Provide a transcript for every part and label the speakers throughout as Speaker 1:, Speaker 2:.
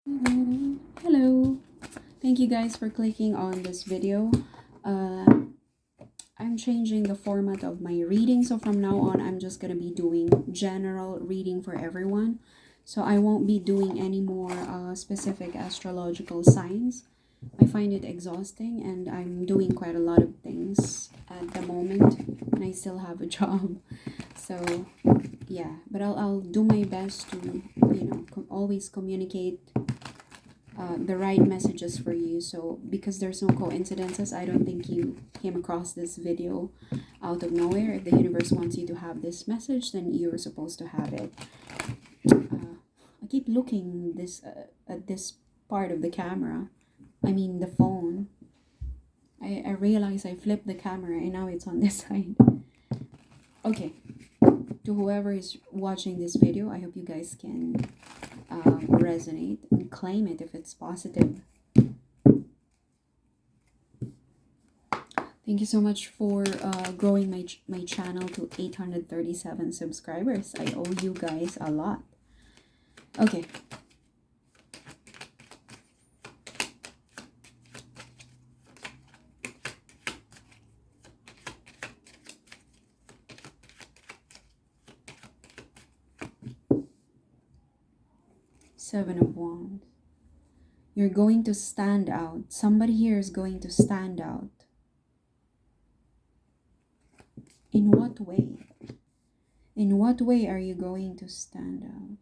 Speaker 1: Hello, thank you guys for clicking on this video. uh, I'm changing the format of my reading, so from now on I'm just gonna be doing general reading for everyone, so I won't be doing any more specific astrological signs. I find it exhausting and I'm doing quite a lot of things at the moment and I still have a job. So yeah, but I'll do my best to always communicate the right messages for you. So because there's no coincidences, I don't think you came across this video out of nowhere. If the universe wants you to have this message, then you're supposed to have it. I keep looking this at this part of the camera, I mean the phone. I realize I flipped the camera and now it's on this side. Okay, to whoever is watching this video, I hope you guys can resonate and claim it if it's positive. Thank you so much for growing my channel to 837 subscribers. I owe you guys a lot. Okay. Seven of Wands. You're going to stand out. Somebody here is going to stand out. In what way? In what way are you going to stand out?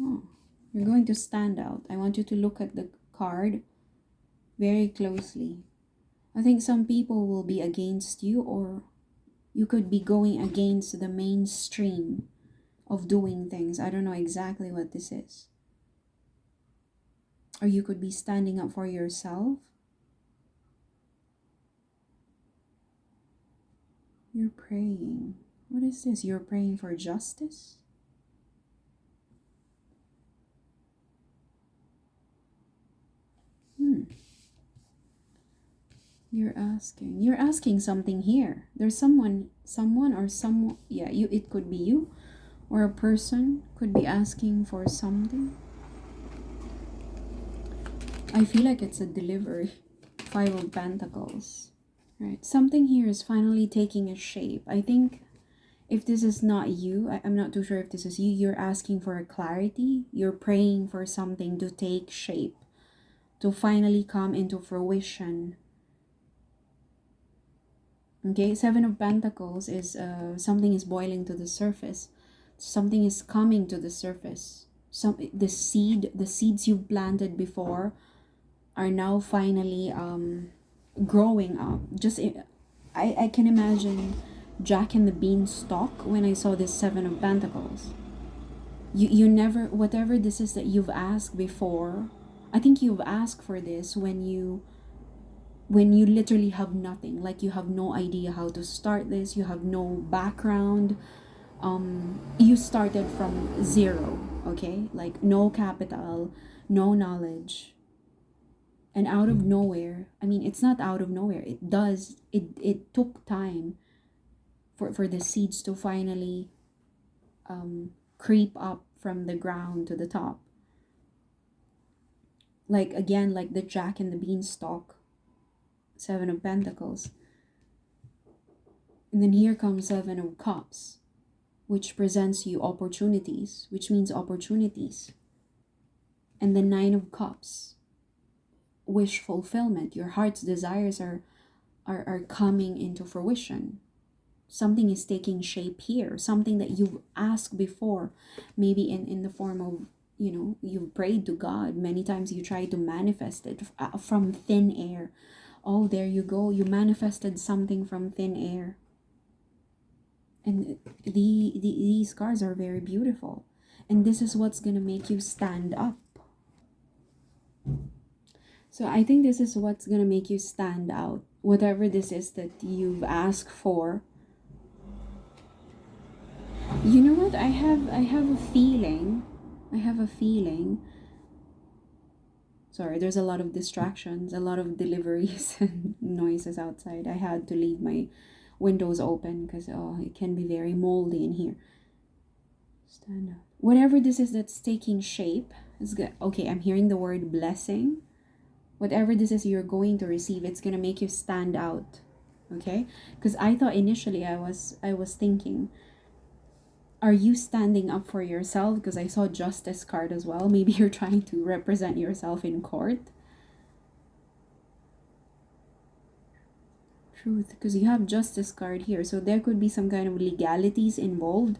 Speaker 1: Oh, you're going to stand out. I want you to look at the card very closely. I think some people will be against you, or you could be going against the mainstream of doing things. I don't know exactly what this is. Or you could be standing up for yourself. You're praying. What is this? You're praying for justice? You're asking something here. There's someone or someone, yeah, you, it could be you or a person could be asking for something. I feel like it's a delivery. Five of Pentacles. Right. Something here is finally taking a shape. I think if this is not you, I'm not too sure if this is you, you're asking for a clarity. You're praying for something to take shape, to finally come into fruition. Okay, Seven of Pentacles is something is boiling to the surface. Something is coming to the surface. The seeds you planted before are now finally growing up. I can imagine Jack and the Beanstalk when I saw this Seven of Pentacles. You never, whatever this is that you've asked before, I think you've asked for this when you literally have nothing, like you have no idea how to start this, you have no background, you started from zero, okay, like no capital, no knowledge, and out of nowhere, I mean, it's not out of nowhere, it took time for the seeds to finally creep up from the ground to the top, like again, like the Jack and the Beanstalk, Seven of Pentacles. And then here comes Seven of Cups, which presents you opportunities, which means opportunities. And the Nine of Cups, wish fulfillment. Your heart's desires are coming into fruition. Something is taking shape here. Something that you've asked before, maybe in the form of, you've prayed to God. Many times you try to manifest it from thin air. Oh, there you go. You manifested something from thin air. And these cards are very beautiful. And this is what's going to make you stand up. So I think this is what's going to make you stand out. Whatever this is that you've asked for. You know what? I have a feeling. Sorry, there's a lot of distractions, a lot of deliveries and noises outside. I had to leave my windows open because it can be very moldy in here. Stand out. Whatever this is that's taking shape is good. Okay, I'm hearing the word blessing. Whatever this is you're going to receive, it's gonna make you stand out. Okay? Because I thought initially I was thinking, are you standing up for yourself? Because I saw justice card as well. Maybe you're trying to represent yourself in court. Truth, because you have justice card here. So there could be some kind of legalities involved,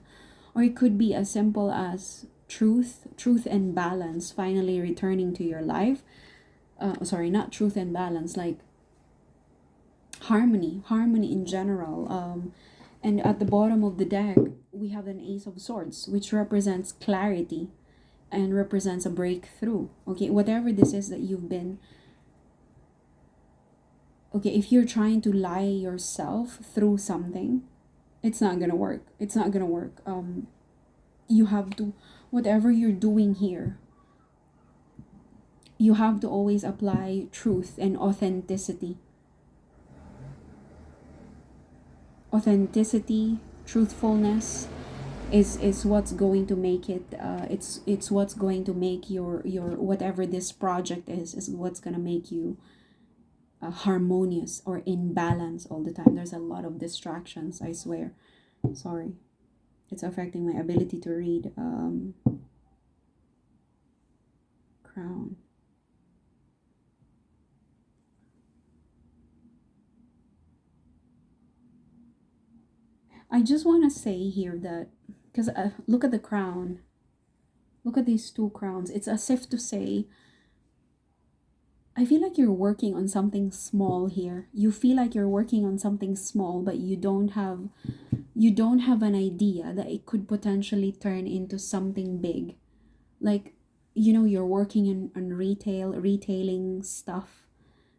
Speaker 1: or it could be as simple as truth and balance finally returning to your life. Sorry, not truth and balance, like harmony in general. And at the bottom of the deck we have an Ace of Swords, which represents clarity and represents a breakthrough. Okay, whatever this is that you've been, okay, if you're trying to lie yourself through something, it's not gonna work. You have to, whatever you're doing here, you have to always apply truth and authenticity. Truthfulness is what's going to make it, it's what's going to make your whatever this project is what's going to make you harmonious or in balance all the time. There's a lot of distractions, I swear. Sorry, it's affecting my ability to read. Crown. I just want to say here that, because look at the crown, look at these two crowns. It's as if to say, I feel like you're working on something small here. You feel like you're working on something small, but you don't have an idea that it could potentially turn into something big. Like, you're working on retailing stuff.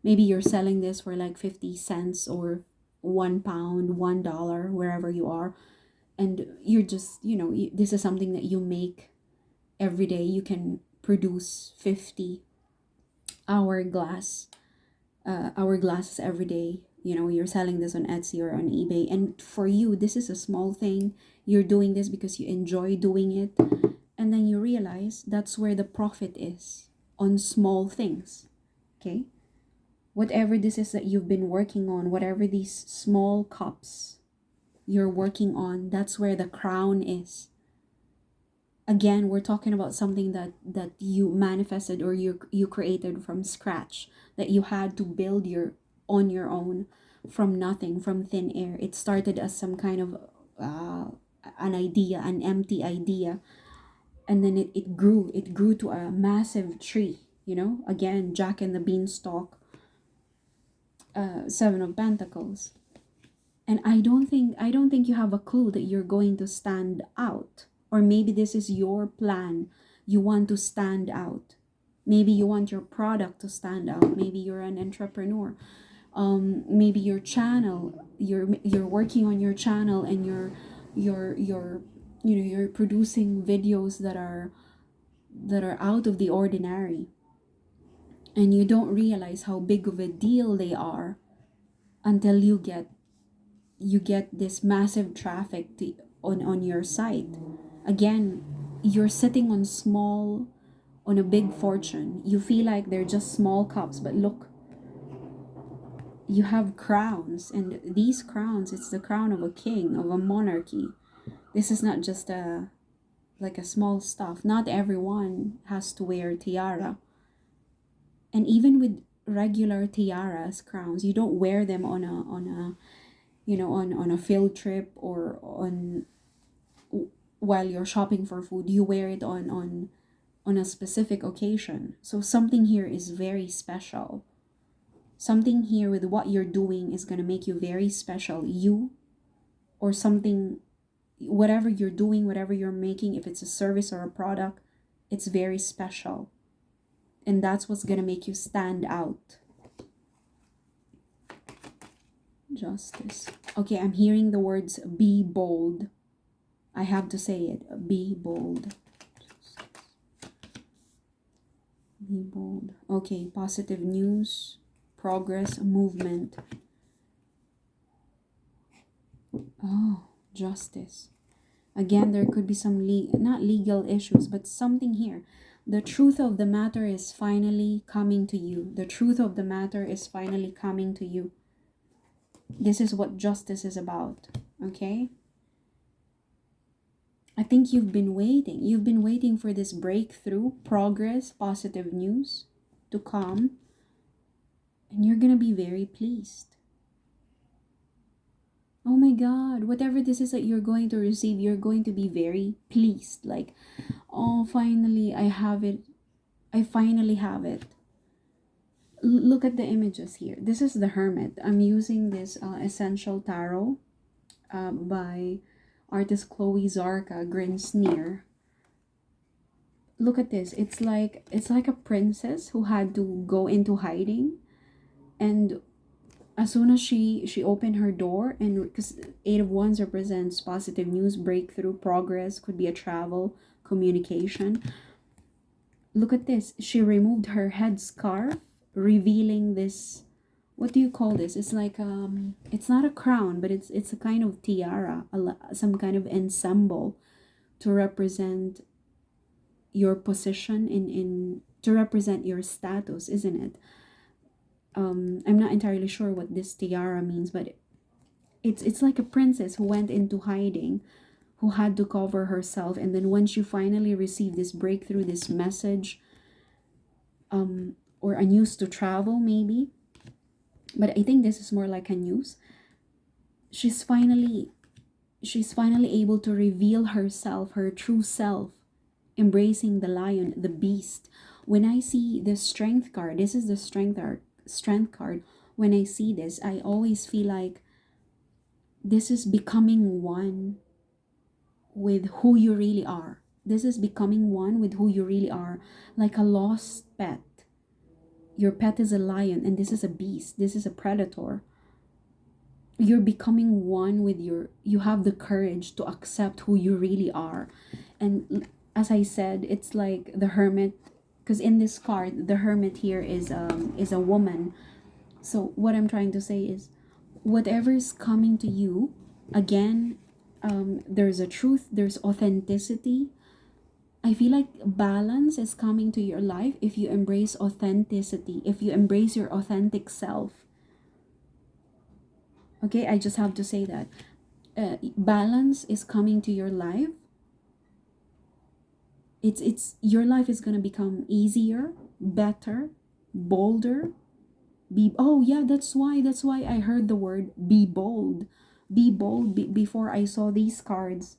Speaker 1: Maybe you're selling this for like 50 cents or £1, $1, wherever you are. And you're just, this is something that you make every day. You can produce 50 hourglasses every day. You're selling this on Etsy or on eBay, and for you this is a small thing. You're doing this because you enjoy doing it, and then you realize that's where the profit is, on small things. Okay, whatever this is that you've been working on, whatever these small cups you're working on, that's where the crown is. Again, we're talking about something that you manifested, or you created from scratch, that you had to build on your own, from nothing, from thin air. It started as some kind of an idea, an empty idea, and then it grew to a massive tree. Again, Jack and the Beanstalk, Seven of Pentacles. And I don't think you have a clue that you're going to stand out. Or maybe this is your plan. You want to stand out. Maybe you want your product to stand out. Maybe you're an entrepreneur. Maybe your channel, you're working on your channel, and you're producing videos that are out of the ordinary. And you don't realize how big of a deal they are until you get this massive traffic on your site. Again, you're sitting on a big fortune. You feel like they're just small cups, but look, you have crowns, and these crowns, it's the crown of a king, of a monarchy. This is not just a small stuff. Not everyone has to wear tiara. And even with regular tiaras, crowns, you don't wear them on a field trip, or while you're shopping for food. You wear it on a specific occasion. So something here is very special. Something here with what you're doing is going to make you very special. You, or something, whatever you're doing, whatever you're making, if it's a service or a product, it's very special. And that's what's going to make you stand out. Justice. Okay, I'm hearing the words be bold. I have to say it. Be bold. Be bold. Okay, positive news, progress, movement. Oh, justice. Again, there could be some not legal issues, but something here. The truth of the matter is finally coming to you. The truth of the matter is finally coming to you. This is what justice is about, okay? I think you've been waiting. You've been waiting for this breakthrough, progress, positive news to come. And you're going to be very pleased. Oh my God, whatever this is that you're going to receive, you're going to be very pleased. Like, oh, finally, I have it. I finally have it. Look at the images here. This is the Hermit. I'm using this Essential Tarot by artist Chloe Zarka Grinsneer. Look at this. It's like a princess who had to go into hiding, and as soon as she opened her door, and because Eight of Wands represents positive news, breakthrough, progress, could be a travel, communication. Look at this. She removed her headscarf, revealing this. What do you call this? It's like it's not a crown, but it's a kind of tiara, some kind of ensemble to represent your position in to represent your status, isn't it? I'm not entirely sure what this tiara means, but it's like a princess who went into hiding, who had to cover herself, and then once you finally receive this breakthrough, this message, or a news to travel maybe, but I think this is more like a news. She's finally able to reveal herself, her true self, embracing the lion, the beast. When I see the strength card, this is the strength card. When I see this, I always feel like this is becoming one with who you really are. This is becoming one with who you really are, like a lost pet. Your pet is a lion, and this is a beast. This is a predator. You're becoming one with you have the courage to accept who you really are. And as I said, it's like the Hermit, because in this card, the Hermit here is a woman. So what I'm trying to say is, whatever is coming to you, again, there's a truth, there's authenticity. I feel like balance is coming to your life if you embrace authenticity, if you embrace your authentic self. Okay, I just have to say that. Balance is coming to your life. It's your life is gonna become easier, better, bolder. Oh yeah, that's why I heard the word be bold. Be bold. Before I saw these cards,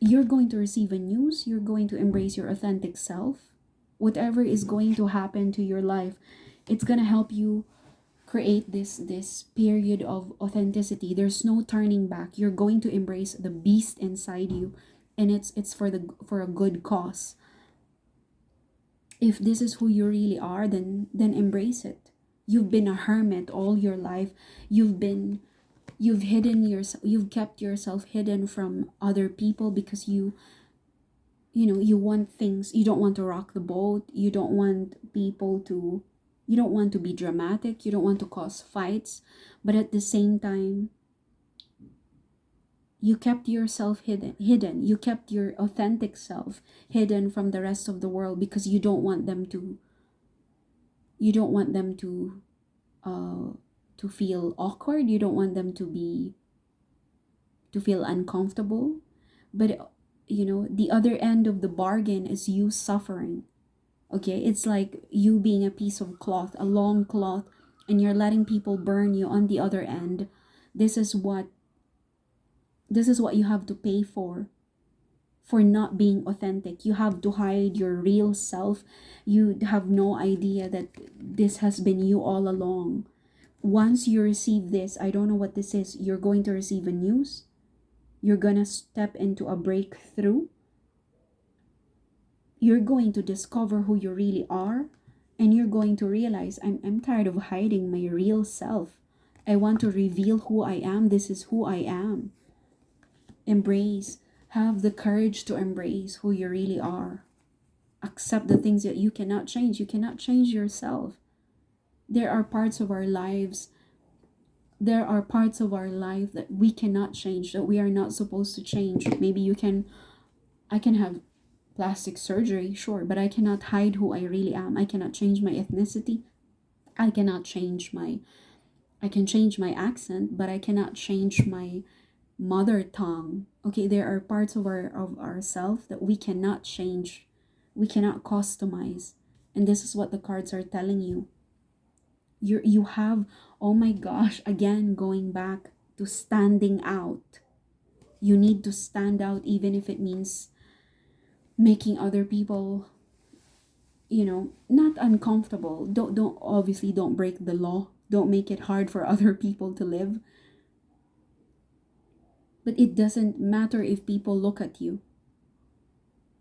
Speaker 1: you're going to receive a news. You're going to embrace your authentic self. Whatever is going to happen to your life, it's gonna help you create this period of authenticity. There's no turning back. You're going to embrace the beast inside you, and it's for a good cause. If this is who you really are, then embrace it. You've been a hermit all your life. You've hidden yourself. You've kept yourself hidden from other people because you want things. You don't want to rock the boat. You don't want people to. You don't want to be dramatic. You don't want to cause fights, but at the same time, you kept yourself hidden. You kept your authentic self hidden from the rest of the world because you don't want them to. You don't want them to feel awkward. You don't want them to feel uncomfortable. But the other end of the bargain is you suffering. Okay, it's like you being a piece of cloth, a long cloth, and you're letting people burn you on the other end. This is what you have to pay for not being authentic. You have to hide your real self. You have no idea that this has been you all along. Once you receive this, I don't know what this is, you're going to receive a news. You're gonna step into a breakthrough. You're going to discover who you really are, and you're going to realize, I'm tired of hiding my real self. I want to reveal who I am. This is who I am. Embrace. Have the courage to embrace who you really are. Accept the things that you cannot change. You cannot change yourself. There are parts of our lives there are parts of our life that we cannot change, that we are not supposed to change. Maybe I can have plastic surgery, sure, but I cannot hide who I really am. I cannot change my ethnicity. I cannot change my, I can change my accent, but I cannot change my mother tongue. Okay, there are parts of ourself that we cannot change. We cannot customize. And this is what the cards are telling you. You have, oh my gosh, again going back to standing out. You need to stand out, even if it means making other people, not uncomfortable. Don't obviously, don't break the law. Don't make it hard for other people to live. But it doesn't matter if people look at you.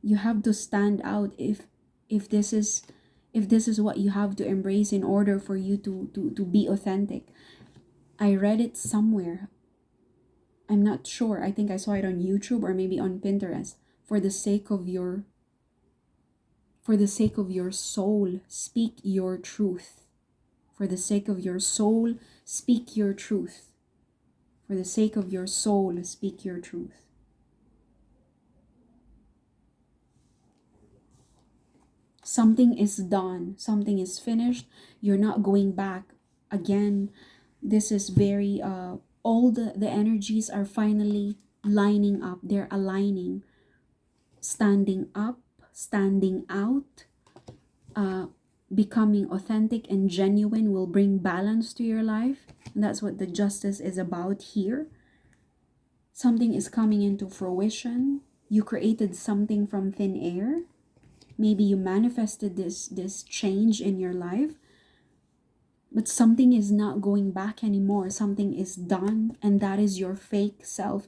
Speaker 1: You have to stand out if this is what you have to embrace in order for you to be authentic. I read it somewhere. I'm not sure. I think I saw it on YouTube or maybe on Pinterest. For the sake of your soul, speak your truth. For the sake of your soul, speak your truth. For the sake of your soul, speak your truth. Something is done. Something is finished. You're not going back. Again, this is very, all the energies are finally lining up. They're aligning. Standing up, standing out, becoming authentic and genuine will bring balance to your life. And that's what the justice is about here. Something is coming into fruition. You created something from thin air. Maybe you manifested this change in your life. But something is not going back anymore. Something is done, and that is your fake self.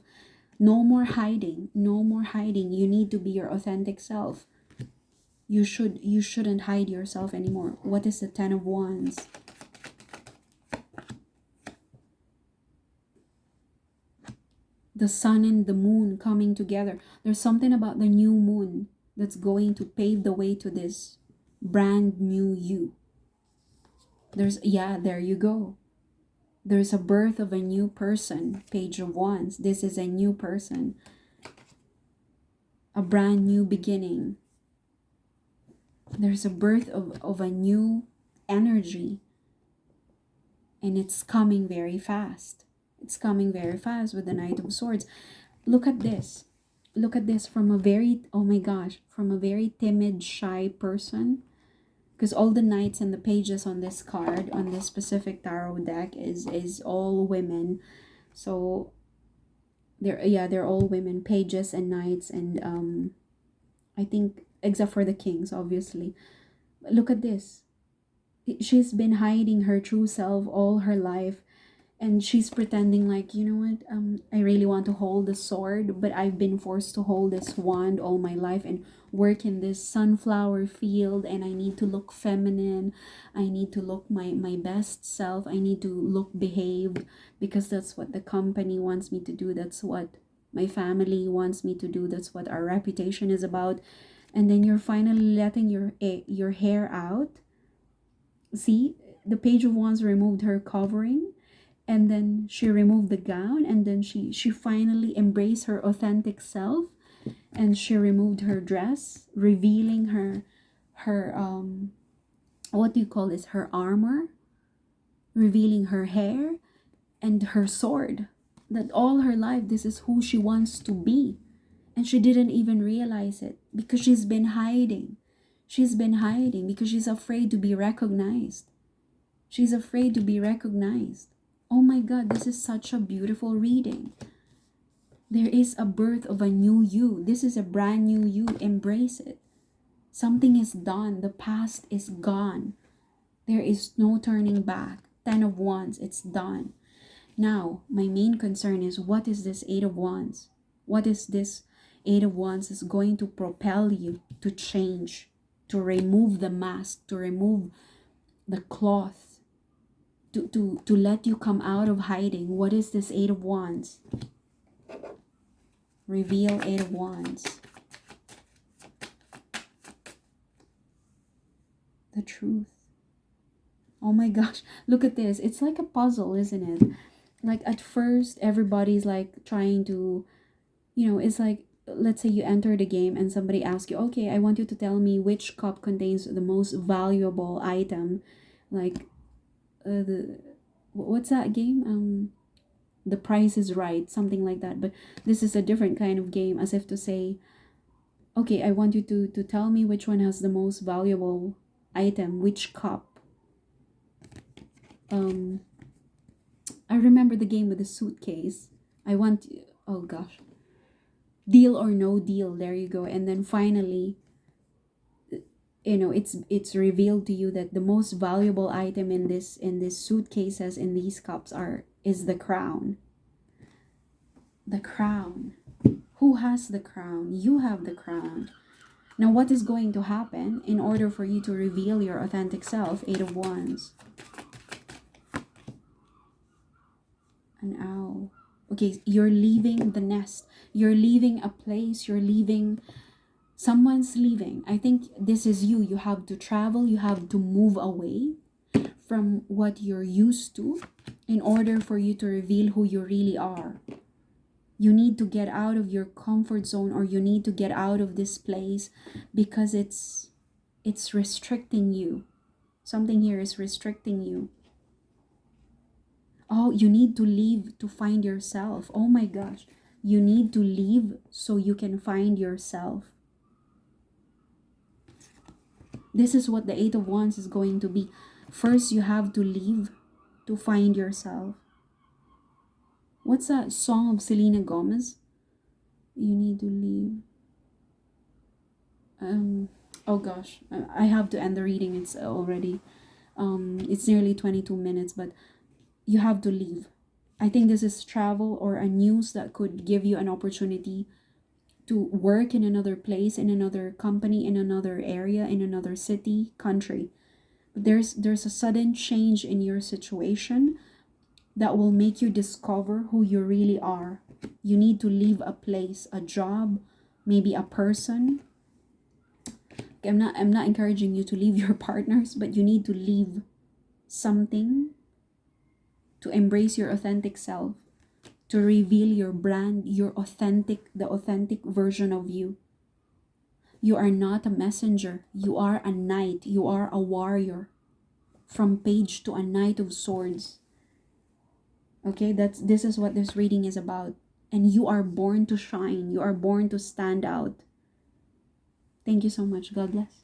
Speaker 1: No more hiding. No more hiding. You need to be your authentic self. You shouldn't hide yourself anymore. What is the 10 of Wands? The sun and the moon coming together. There's something about the new moon that's going to pave the way to this brand new you. There you go. There's a birth of a new person. Page of Wands. This is a new person. A brand new beginning. There's a birth of a new energy. And it's coming very fast. It's coming very fast with the Knight of Swords. Look at this. Look at this from a very, oh my gosh, from a very timid, shy person. Because all the knights and the pages on this card, on this specific tarot deck, is all women. So they're all women, pages and knights, and I think except for the kings, obviously. But look at this. She's been hiding her true self all her life, and she's pretending like, you know what, I really want to hold the sword, but I've been forced to hold this wand all my life and work in this sunflower field, and I need to look feminine. I need to look my best self. I need to look behaved because that's what the company wants me to do. That's what my family wants me to do. That's what our reputation is about. And then you're finally letting your hair out. See, the Page of Wands removed her covering, and then she removed the gown, and then she finally embraced her authentic self, and she removed her dress, revealing her what do you call this, her armor, revealing her hair and her sword. That all her life this is who she wants to be, and she didn't even realize it because she's been hiding. She's been hiding because she's afraid to be recognized. She's afraid to be recognized. Oh my God, this is such a beautiful reading. There is a birth of a new you. This is a brand new you. Embrace it. Something is done. The past is gone. There is no turning back. 10 of Wands, it's done. Now, my main concern is, what is this 8 of Wands? What is this 8 of Wands is going to propel you to change, to remove the mask, to remove the cloth, to let you come out of hiding. What is this 8 of Wands? Reveal 8 of Wands. The truth. Oh my gosh, look at this. It's like a puzzle, isn't it? like at first everybody's like trying to, it's like, let's say you enter the game and somebody asks you, okay, I want you to tell me which cup contains the most valuable item, like the what's that game, The Price is Right, something like that. But this is a different kind of game, as if to say, okay, I want you to tell me which one has the most valuable item, which cup. I remember the game with the suitcase. I want, oh gosh, Deal or No Deal, there you go. And then finally, it's revealed to you that the most valuable item in this suitcases, in these cups, is the crown. The crown. Who has the crown? You have the crown. Now what is going to happen in order for you to reveal your authentic self? Eight of Wands. An owl. Okay, you're leaving the nest. You're leaving a place. Someone's leaving. I think this is you. You have to travel. You have to move away from what you're used to in order for you to reveal who you really are. You need to get out of your comfort zone, or you need to get out of this place because it's restricting you. Something here is restricting you. Oh, you need to leave to find yourself. Oh my gosh. You need to leave so you can find yourself. This is what the Eight of Wands is going to be. First, you have to leave to find yourself. What's that song of Selena Gomez? You need to leave. Oh gosh, I have to end the reading. It's already, it's nearly 22 minutes, but you have to leave. I think this is travel or a news that could give you an opportunity to work in another place, in another company, in another area, in another city, country. There's a sudden change in your situation that will make you discover who you really are. You need to leave a place, a job, maybe a person. I'm not encouraging you to leave your partners, but you need to leave something to embrace your authentic self, to reveal your brand, the authentic version of you. You are not a messenger. You are a knight. You are a warrior. From Page to a Knight of Swords. Okay, this is what this reading is about. And you are born to shine. You are born to stand out. Thank you so much. God bless.